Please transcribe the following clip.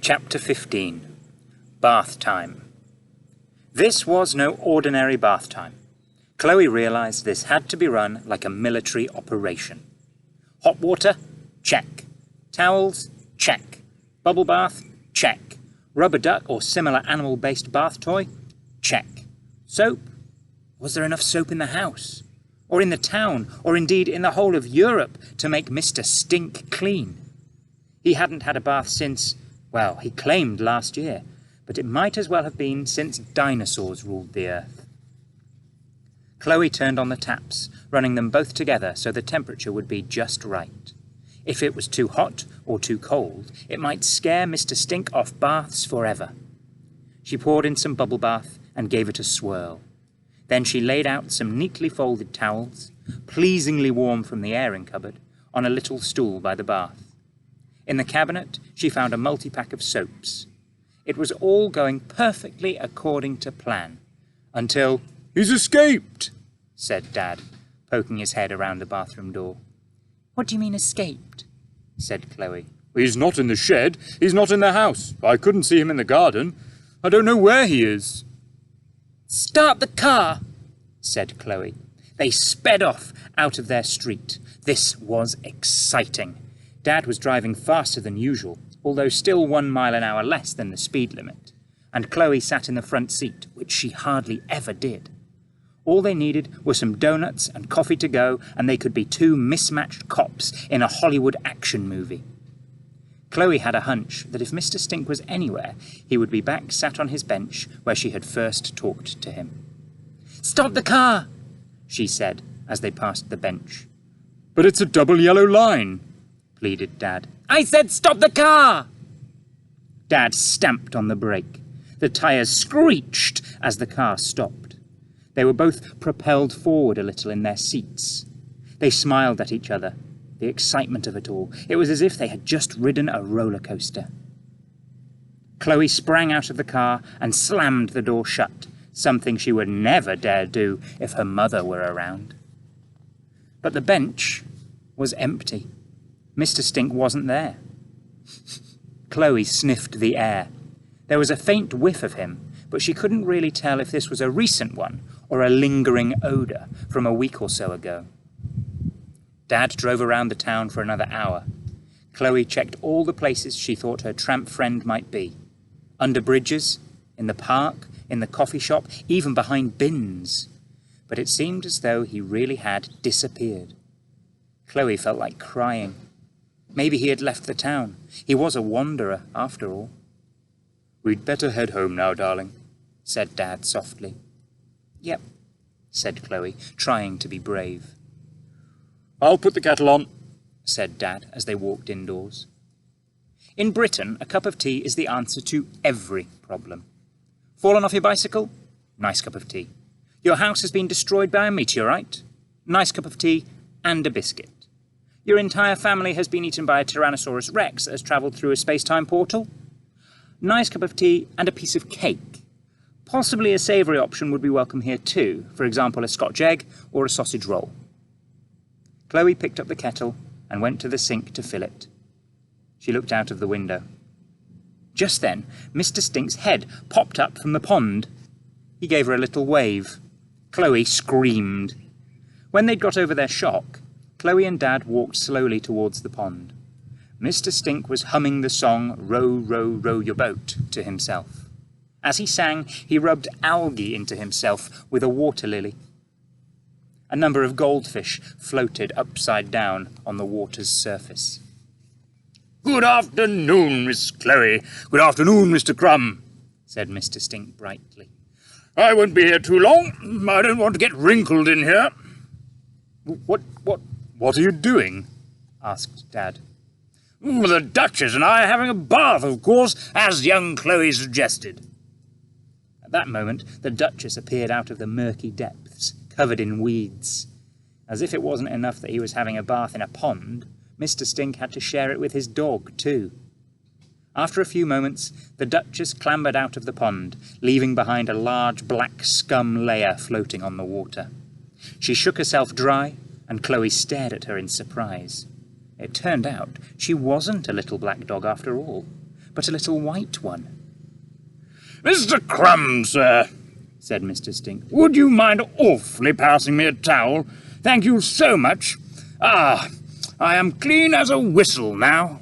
Chapter 15. Bath Time. This was no ordinary bath time. Chloe realised this had to be run like a military operation. Hot water? Check. Towels? Check. Bubble bath? Check. Rubber duck or similar animal-based bath toy? Check. Soap? Was there enough soap in the house? Or in the town, or indeed in the whole of Europe, to make Mr. Stink clean? He hadn't had a bath since, well, he claimed last year, but it might as well have been since dinosaurs ruled the earth. Chloe turned on the taps, running them both together so the temperature would be just right. If it was too hot or too cold, it might scare Mr. Stink off baths forever. She poured in some bubble bath and gave it a swirl. Then she laid out some neatly folded towels, pleasingly warm from the airing cupboard, on a little stool by the bath. In the cabinet, she found a multi-pack of soaps. It was all going perfectly according to plan, until, "He's escaped," said Dad, poking his head around the bathroom door. "What do you mean escaped?" said Chloe. "He's not in the shed. He's not in the house. I couldn't see him in the garden. I don't know where he is." "Start the car," said Chloe. They sped off out of their street. This was exciting. Dad was driving faster than usual, although still 1 mile an hour less than the speed limit, and Chloe sat in the front seat, which she hardly ever did. All they needed were some donuts and coffee to go, and they could be two mismatched cops in a Hollywood action movie. Chloe had a hunch that if Mr. Stink was anywhere, he would be back sat on his bench where she had first talked to him. "Stop the car," she said as they passed the bench. "But it's a double yellow line," pleaded Dad. "I said stop the car!" Dad stamped on the brake. The tyres screeched as the car stopped. They were both propelled forward a little in their seats. They smiled at each other. The excitement of it all. It was as if they had just ridden a roller coaster. Chloe sprang out of the car and slammed the door shut, something she would never dare do if her mother were around. But the bench was empty. Mr. Stink wasn't there. Chloe sniffed the air. There was a faint whiff of him, but she couldn't really tell if this was a recent one or a lingering odour from a week or so ago. Dad drove around the town for another hour. Chloe checked all the places she thought her tramp friend might be. Under bridges, in the park, in the coffee shop, even behind bins. But it seemed as though he really had disappeared. Chloe felt like crying. Maybe he had left the town. He was a wanderer, after all. "We'd better head home now, darling," said Dad softly. "Yep," said Chloe, trying to be brave. "I'll put the kettle on," said Dad as they walked indoors. In Britain, a cup of tea is the answer to every problem. Fallen off your bicycle? Nice cup of tea. Your house has been destroyed by a meteorite? Nice cup of tea and a biscuit. Your entire family has been eaten by a Tyrannosaurus Rex that has travelled through a space-time portal? Nice cup of tea and a piece of cake. Possibly a savoury option would be welcome here too, for example a Scotch egg or a sausage roll. Chloe picked up the kettle and went to the sink to fill it. She looked out of the window. Just then, Mr. Stink's head popped up from the pond. He gave her a little wave. Chloe screamed. When they'd got over their shock, Chloe and Dad walked slowly towards the pond. Mr. Stink was humming the song "Row, row, row your boat" to himself. As he sang, he rubbed algae into himself with a water lily. A number of goldfish floated upside down on the water's surface. "Good afternoon, Miss Chloe. Good afternoon, Mr. Crumb," said Mr. Stink brightly. "I won't be here too long. I don't want to get wrinkled in here." What are you doing?" asked Dad. "The Duchess and I are having a bath, of course, as young Chloe suggested." At that moment, the Duchess appeared out of the murky depths, covered in weeds. As if it wasn't enough that he was having a bath in a pond, Mr. Stink had to share it with his dog, too. After a few moments, the Duchess clambered out of the pond, leaving behind a large black scum layer floating on the water. She shook herself dry, and Chloe stared at her in surprise. It turned out she wasn't a little black dog after all, but a little white one. "Mr. Crumb, sir," said Mr. Stink, "would you mind awfully passing me a towel? Thank you so much. Ah, I am clean as a whistle now."